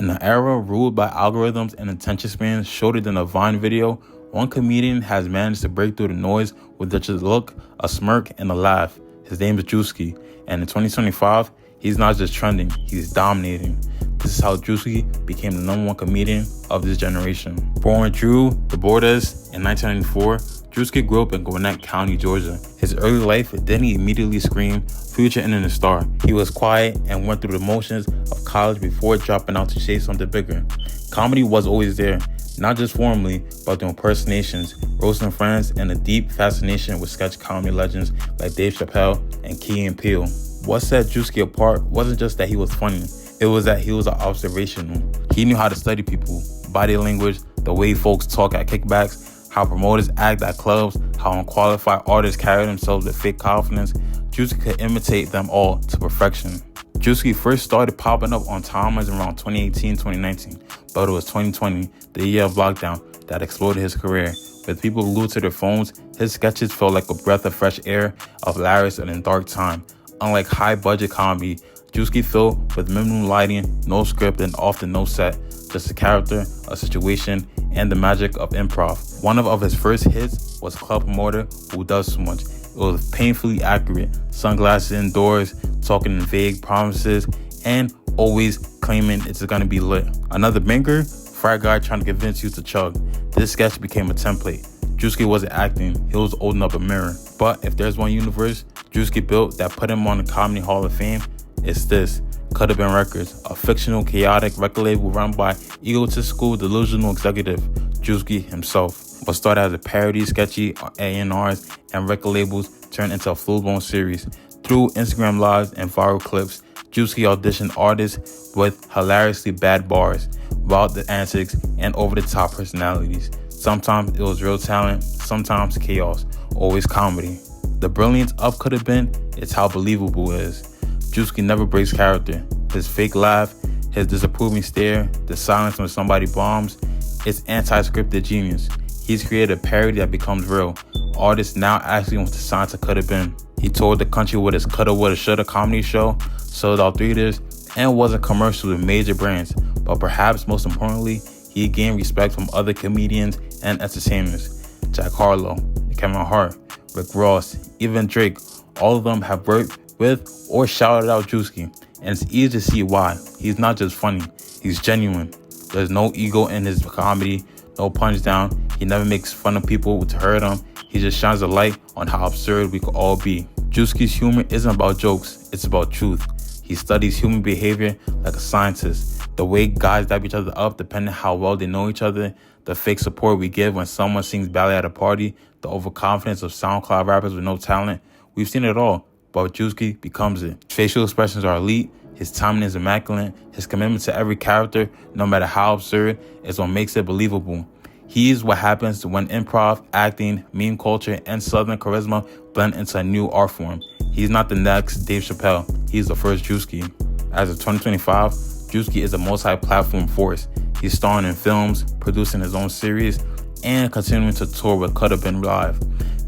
In an era ruled by algorithms and attention spans shorter than a Vine video, one comedian has managed to break through the noise with just a look, a smirk, and a laugh. His name is Druski, and in 2025, he's not just trending, he's dominating. This is how Druski became the #1 comedian of this generation. Born Drew DeBordes in 1994, Druski grew up in Gwinnett County, Georgia. His early life didn't immediately scream future internet star. He was quiet and went through the motions of college before dropping out to chase something bigger. Comedy was always there, not just formally, but through impersonations, roasting friends, and a deep fascination with sketch comedy legends like Dave Chappelle and Key and Peele. What set Druski apart wasn't just that he was funny, it was that he was observational. He knew how to study people, body language, the way folks talk at kickbacks, how promoters act at clubs, how unqualified artists carry themselves with fake confidence. Druski could imitate them all to perfection. Druski first started popping up on timelines around 2018-2019, but it was 2020, the year of lockdown, that exploded his career. With people glued to their phones, his sketches felt like a breath of fresh air, of hilarious and in dark time. Unlike high-budget comedy, Druski filled with minimum lighting, no script, and often no set, just a character, a situation, and the magic of improv. One of his first hits was Club Promoter Who Does Too Much. It was painfully accurate, sunglasses indoors, talking in vague promises, and always claiming it's gonna be lit. Another banger, frat guy trying to convince you to chug. This sketch became a template. Druski wasn't acting, he was holding up a mirror. But if there's one universe Druski built that put him on the Comedy Hall of Fame, it's this. Could Have Been Records, a fictional, chaotic record label run by egotistical, delusional executive, Druski himself. What started as a parody, sketchy A&Rs and record labels turned into a full-blown series. Through Instagram Lives and viral clips, Druski auditioned artists with hilariously bad bars, wild antics, and over-the-top personalities. Sometimes it was real talent, sometimes chaos, always comedy. The brilliance of Could Have Been is how believable it is. Druski never breaks character. His fake laugh, his disapproving stare, the silence when somebody bombs, it's anti-scripted genius. He's created a parody that becomes real. Artists now actually want to sign to Could Have Been. He toured the country with his Coulda, Woulda, Shoulda comedy show, sold out theaters, and was a commercial with major brands. But perhaps most importantly, he gained respect from other comedians and entertainers. Jack Harlow, Kevin Hart, Rick Ross, even Drake, all of them have worked with or shouted out Druski, and it's easy to see why. He's not just funny, he's genuine. There's no ego in his comedy, no punch down. He never makes fun of people to hurt them. He just shines a light on how absurd we could all be. Druski's humor isn't about jokes, it's about truth. He studies human behavior like a scientist. The way guys dab each other up depending on how well they know each other, the fake support we give when someone sings ballet at a party, the overconfidence of SoundCloud rappers with no talent. We've seen it all, but Druski becomes it. His facial expressions are elite, his timing is immaculate, his commitment to every character, no matter how absurd, is what makes it believable. He is what happens when improv, acting, meme culture, and southern charisma blend into a new art form. He's not the next Dave Chappelle, he's the first Druski. As of 2025, Druski is a multi-platform force. He's starring in films, producing his own series, and continuing to tour with Could Have Been Live.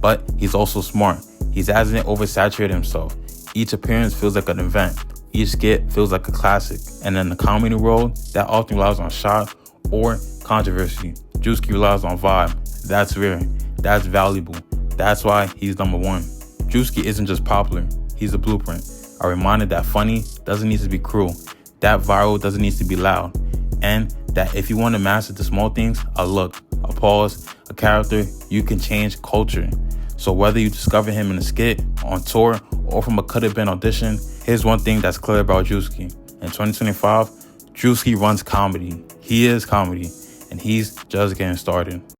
But he's also smart. He hasn't oversaturated himself. Each appearance feels like an event. Each skit feels like a classic. And in the comedy world, that often relies on shock or controversy. Druski relies on vibe. That's rare. That's valuable. That's why he's #1. Druski isn't just popular. He's a blueprint. A reminder that funny doesn't need to be cruel. That viral doesn't need to be loud. And that if you want to master the small things, a look, a pause, a character, you can change culture. So whether you discover him in a skit, on tour, or from a Could Have Been audition, here's one thing that's clear about Druski. In 2025, Druski runs comedy. He is comedy, and he's just getting started.